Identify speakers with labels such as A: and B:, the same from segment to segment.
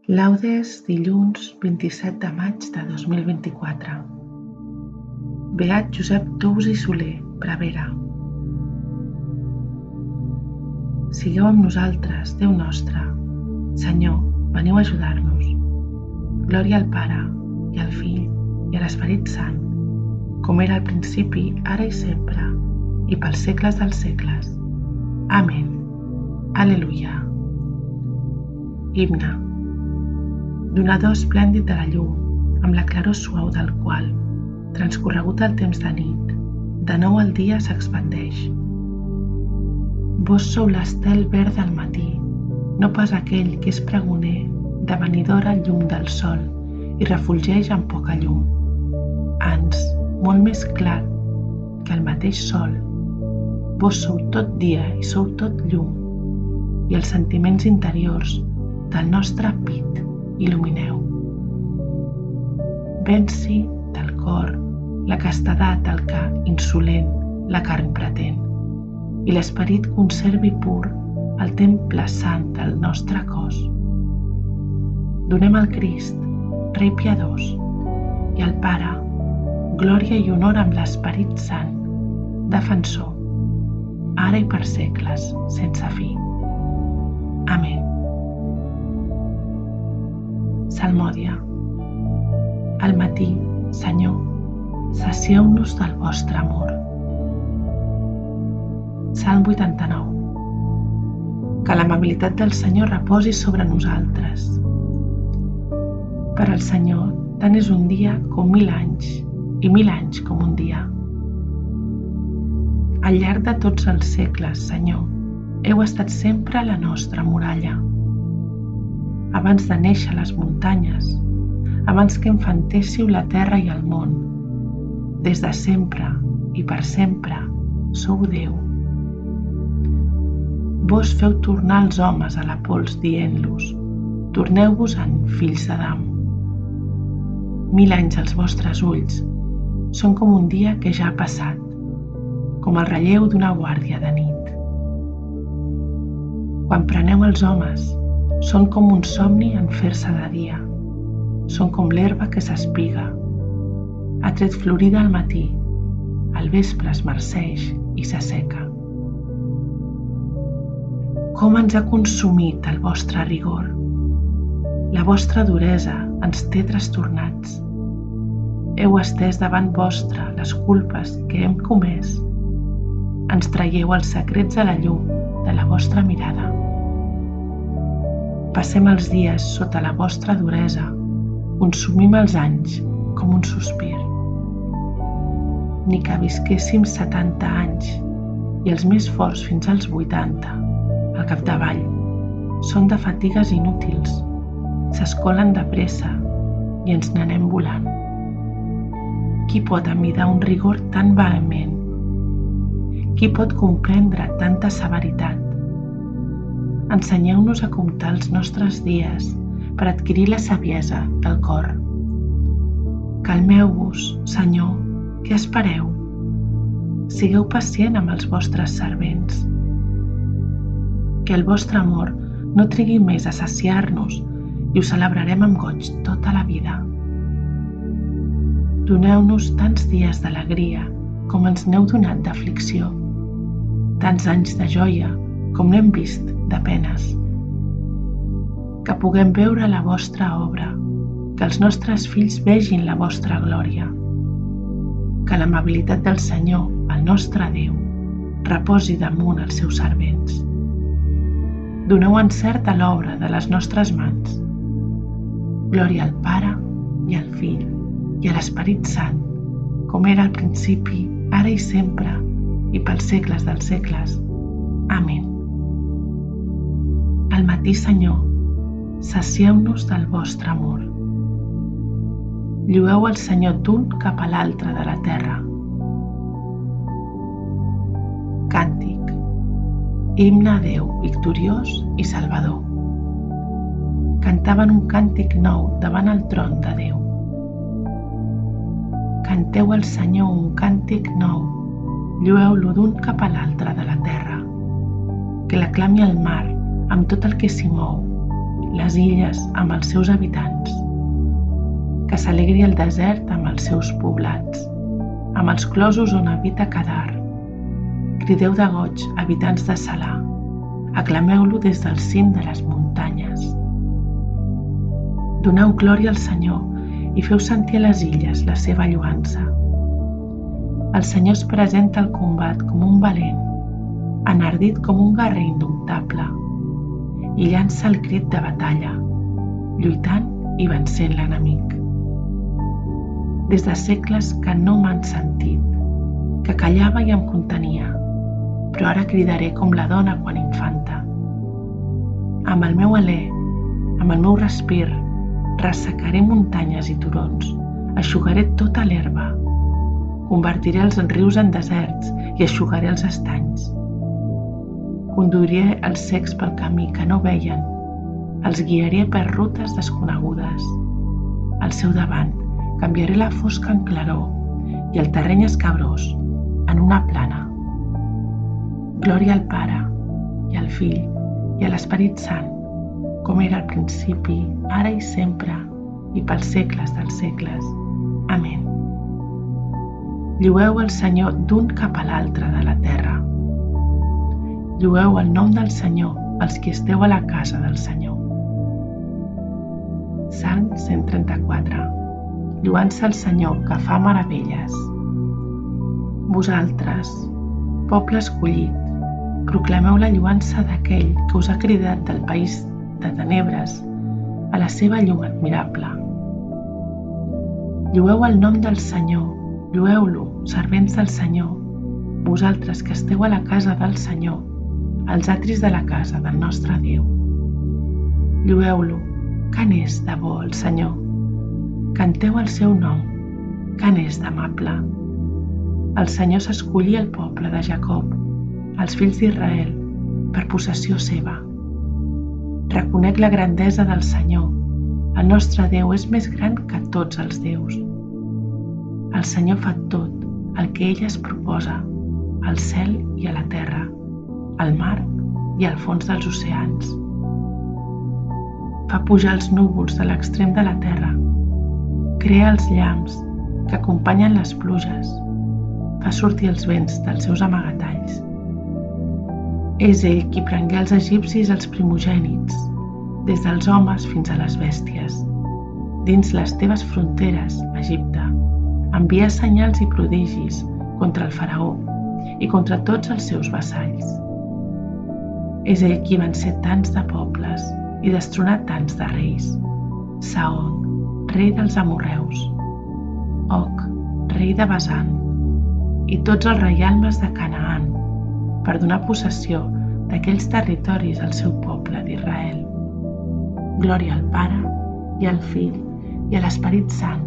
A: Laudes, dilluns 27 de maig de 2024. Beat Josep Tous i Soler, prevere. Sigueu amb nosaltres, Déu nostre. Senyor, veniu a ajudar-nos. Glòria al Pare, i al Fill, i a l'Esperit Sant, com era al principi, ara i sempre, i pels segles dels segles. Amén. Aleluia. Himne. Donador esplèndid de la llum, amb la claror suau del qual, transcorregut el temps de nit, de nou el dia s'expandeix. Vos sou l'estel verd del matí, no pas aquell que és pregoner de venidora llum del sol i refulgeix amb poca llum. Ans, molt més clar que el mateix sol, vos sou tot dia i sou tot llum, i els sentiments interiors del nostre pit il·lumineu. Venci del cor la castedat del que, insolent, la carn pretén, i l'esperit conservi pur el temple sant del nostre cos. Donem al Crist, Rei piadós, i al Pare, glòria i honor amb l'Esperit Sant, defensor, ara i per segles sense fi. Amén. Salmòdia. Al matí, Senyor, sacieu-nos del vostre amor. Salm 89. Que l'amabilitat del Senyor reposi sobre nosaltres. Per al Senyor, tant és un dia com 1000 anys, i 1000 anys com un dia. Al llarg de tots els segles, Senyor, heu estat sempre a la nostra muralla. Abans de néixer les muntanyes, abans que infantéssiu la terra i el món, des de sempre i per sempre sou Déu. Vos feu tornar els homes a la pols dient-los, torneu-vos-en, fills d'Adam. 1000 anys als vostres ulls són com un dia que ja ha passat, com el relleu d'una guàrdia de nit. Quan preneu els homes, són com un somni en fer-se de dia. Són com l'herba que s'espiga. Ha tret florida al matí, al vespre es marceix i s'asseca. Com ens ha consumit el vostre rigor? La vostra duresa ens té trastornats. Heu estès davant vostre les culpes que hem comès. Ens traieu els secrets a la llum de la vostra mirada. Passem els dies sota la vostra duresa, consumim els anys com un sospir. Ni que visquéssim 70 anys, i els més forts fins als 80, al capdavall, són de fatigues inútils, s'escolen de pressa i ens n'anem volant. Qui pot amidar un rigor tan vehement? Qui pot comprendre tanta severitat? Ensenyeu-nos a comptar els nostres dies per adquirir la saviesa del cor. Calmeu-vos, Senyor, què espereu? Sigueu pacient amb els vostres servents. Que el vostre amor no trigui més a saciar-nos i ho celebrarem amb goig tota la vida. Doneu-nos tants dies d'alegria com ens n'heu donat d'aflicció, tants anys de joia com n'hem vist de penes. Que puguem veure la vostra obra, que els nostres fills vegin la vostra glòria. Que l'amabilitat del Senyor, el nostre Déu, reposi damunt els seus servents. Doneu encert a l'obra de les nostres mans. Glòria al Pare, i al Fill, i a l'Esperit Sant, com era al principi, ara i sempre, i pels segles dels segles. Amén. Al matí, Senyor, sacieu-nos del vostre amor. Llueu el Senyor d'un cap a l'altre de la terra. Càntic. Himne a Déu victoriós i salvador. Cantaven un càntic nou davant el tron de Déu. Canteu al Senyor un càntic nou, llueu-lo d'un cap a l'altre de la terra. Que l'aclami el mar amb tot el que s'hi mou, les les illes amb els seus habitants, que s'alegri el desert amb els seus poblats, amb els closos on habita Kedar. Crideu de goig, habitants de Salà, aclameu-lo des del cim de les muntanyes. Doneu glòria al Senyor i feu sentir a les illes la seva lloança. El Senyor es presenta al combat com un valent, enardit com un guerrer indomptable, i llança el crit de batalla, lluitant i vencent l'enemic. Des de segles que no m'han sentit, que callava i em contenia, però ara cridaré com la dona quan infanta. Amb el meu alè, amb el meu respir, ressecaré muntanyes i turons, eixugaré tota l'herba, convertiré els rius en deserts i eixugaré els estanys. Conduiré els cecs pel camí que no veien, els guiaré per rutes desconegudes. Al seu davant canviaré la fosca en claror i el terreny escabrós en una plana. Glòria al Pare, i al Fill, i a l'Esperit Sant, com era al principi, ara i sempre, i pels segles dels segles. Amén. Llueu el Senyor d'un cap a l'altre de la terra. Llueu el nom del Senyor, els que esteu a la casa del Senyor. Salm 134. Lloança al Senyor, que fa meravelles. Vosaltres, poble escollit, proclameu la lloança d'aquell que us ha cridat del país de tenebres a la seva llum admirable. Llueu el nom del Senyor, llueu-lo, servents del Senyor, vosaltres que esteu a la casa del Senyor, als atris de la casa del nostre Déu. Llueu-lo, que n'és de bo el Senyor. Canteu el seu nom, que n'és d'amable. El Senyor s'escollí el poble de Jacob, els fills d'Israel, per possessió seva. Reconec la grandesa del Senyor. El nostre Déu és més gran que tots els déus. El Senyor fa tot el que ell es proposa, al cel i a la terra, al mar i al fons dels oceans. Fa pujar els núvols de l'extrem de la terra, crea els llamps que acompanyen les pluges, fa sortir els vents dels seus amagatalls. És ell qui prengué els egipcis els primogènits, des dels homes fins a les bèsties. Dins les teves fronteres, Egipte, envia senyals i prodigis contra el faraó i contra tots els seus vassalls. És ell qui vencé tants de pobles i destronà tants de reis. Saon, rei dels amorreus, Og, rei de Basan, i tots els reialmes de Canaan, per donar possessió d'aquells territoris al seu poble d'Israel. Glòria al Pare, i al Fill, i a l'Esperit Sant,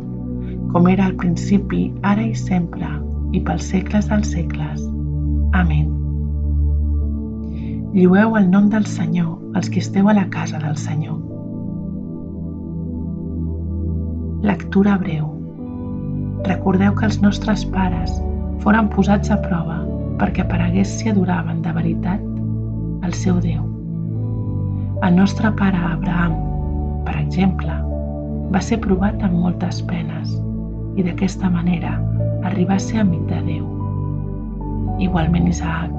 A: com era al principi, ara i sempre, i pels segles dels segles. Amén. Llueu el nom del Senyor, els que esteu a la casa del Senyor. Lectura breu. Recordeu que els nostres pares foren posats a prova perquè aparegués si adoraven de veritat el seu Déu. El nostre pare Abraham, per exemple, va ser provat amb moltes penes i d'aquesta manera arribar a ser amic de Déu. Igualment Isaac,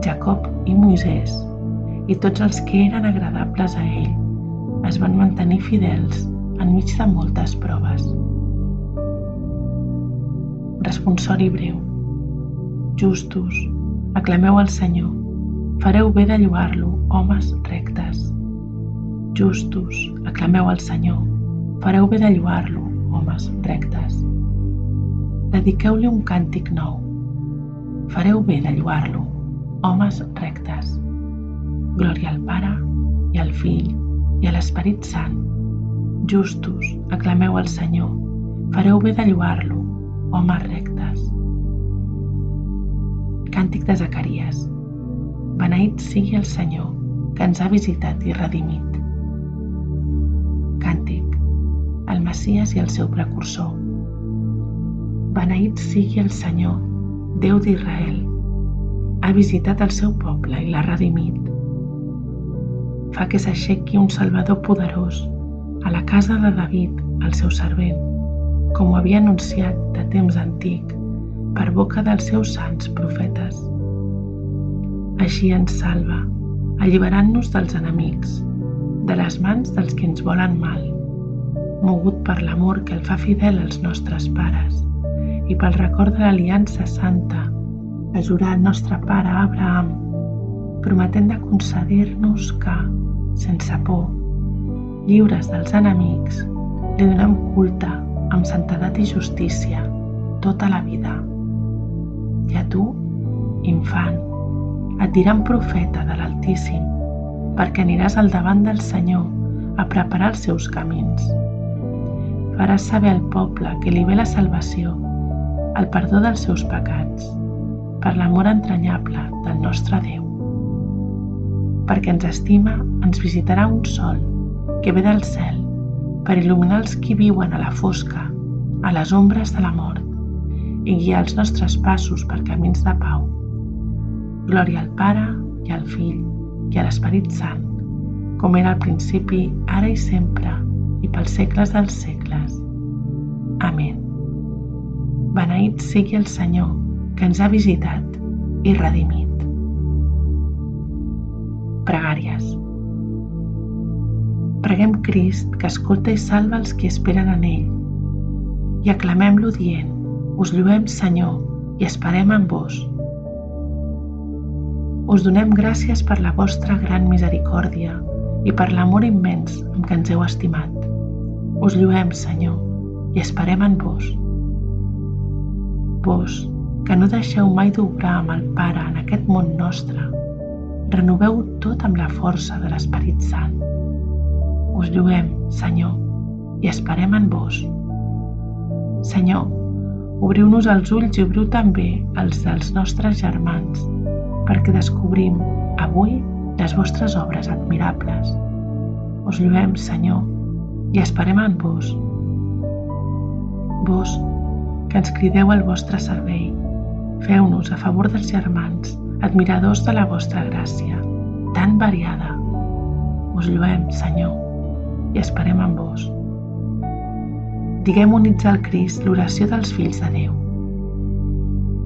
A: Jacob i Moisès i tots els que eren agradables a ell es van mantenir fidels enmig de moltes proves. Responsori breu. Justos, aclameu al Senyor, fareu bé de lloar-lo, homes rectes. Justos, aclameu al Senyor, fareu bé de lloar-lo, homes rectes. Dediqueu-li un càntic nou. Fareu bé de lloar-lo, homes rectes. Glòria al Pare, i al Fill, i a l'Esperit Sant. Justos, aclameu al Senyor, fareu bé de lloar-lo, homes rectes. Càntic de Zacaries. Beneït sigui el Senyor, que ens ha visitat i redimit. Càntic. El Messies i el seu precursor. Beneït sigui el Senyor, Déu d'Israel. Ha visitat el seu poble i l'ha redimit. fa que s'aixequi un Salvador poderós a la casa de David, el seu servent, com ho havia anunciat de temps antic per boca dels seus sants profetes. Així ens salva, alliberant-nos dels enemics, de les mans dels que ens volen mal, mogut per l'amor que el fa fidel als nostres pares i pel record de l'aliança santa que jurà el nostre pare Abraham, prometent de concedir-nos que, sense por, lliures dels enemics, li donem culte amb santedat i justícia tota la vida. I a tu, infant, et diran profeta de l'Altíssim, perquè aniràs al davant del Senyor a preparar els seus camins. Faràs saber al poble que li ve la salvació, el perdó dels seus pecats, per l'amor entranyable del nostre Déu. Perquè ens estima, ens visitarà un sol que ve del cel per il·luminar els qui viuen a la fosca, a les ombres de la mort, i guiar els nostres passos per camins de pau. Glòria al Pare, i al Fill, i a l'Esperit Sant, com era al principi, ara i sempre, i pels segles dels segles. Amén. Beneït sigui el Senyor, que ens ha visitat i redimit. Pregàries. Preguem Crist, que escolta i salva els que esperen en ell, i aclamem-lo dient: us lluem, Senyor, i esperem en vos. Us donem gràcies per la vostra gran misericòrdia i per l'amor immens amb què ens heu estimat. Us lluem, Senyor, i esperem en vos. Vos, que no deixeu mai d'obrar amb el Pare en aquest món nostre, renoveu tot amb la força de l'Esperit Sant. Us lluem, Senyor, i esperem en vos. Senyor, obriu-nos els ulls i obriu també els dels nostres germans, perquè descobrim avui les vostres obres admirables. Us lluem, Senyor, i esperem en vos. Vos, que ens crideu al vostre servei, feu-nos a favor dels germans, admiradors de la vostra gràcia, tan variada. Us lluem, Senyor, i esperem en vos. Diguem units al Crist l'oració dels fills de Déu.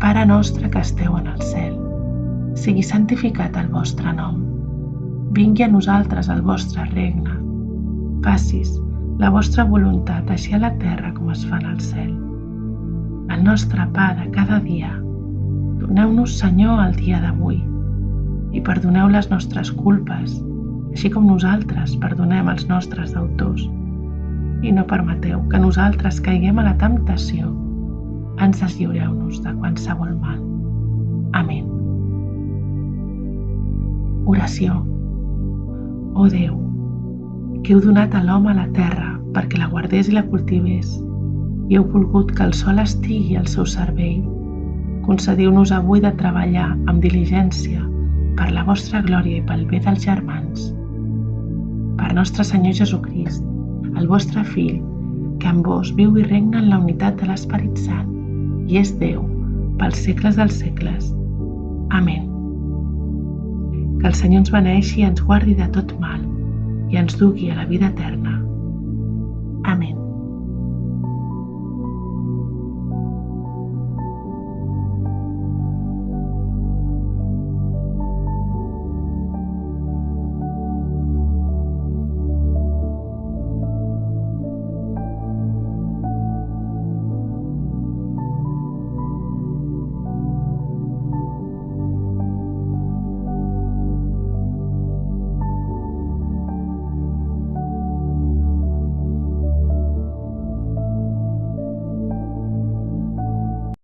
A: Pare nostre que esteu en el cel, sigui santificat el vostre nom. Vingui a nosaltres el vostre regne. Facis la vostra voluntat així a la terra com es fa en el cel. El nostre pa de cada dia, doneu-nos, Senyor, el dia d'avui, i perdoneu les nostres culpes, així com nosaltres perdonem els nostres deutors. I no permeteu que nosaltres caiguem a la temptació. Ens deslliureu-nos de qualsevol mal. Amén. Oració. Oh Déu, que heu donat a l'home a la terra perquè la guardés i la cultivés, i heu volgut que el sol estigui al seu servei, concediu-nos avui de treballar amb diligència per la vostra glòria i pel bé dels germans. Per nostre Senyor Jesucrist, el vostre Fill, que amb vos viu i regna en la unitat de l'Esperit Sant, i és Déu pels segles dels segles. Amén. Que el Senyor ens beneeixi i ens guardi de tot mal, i ens dugui a la vida eterna.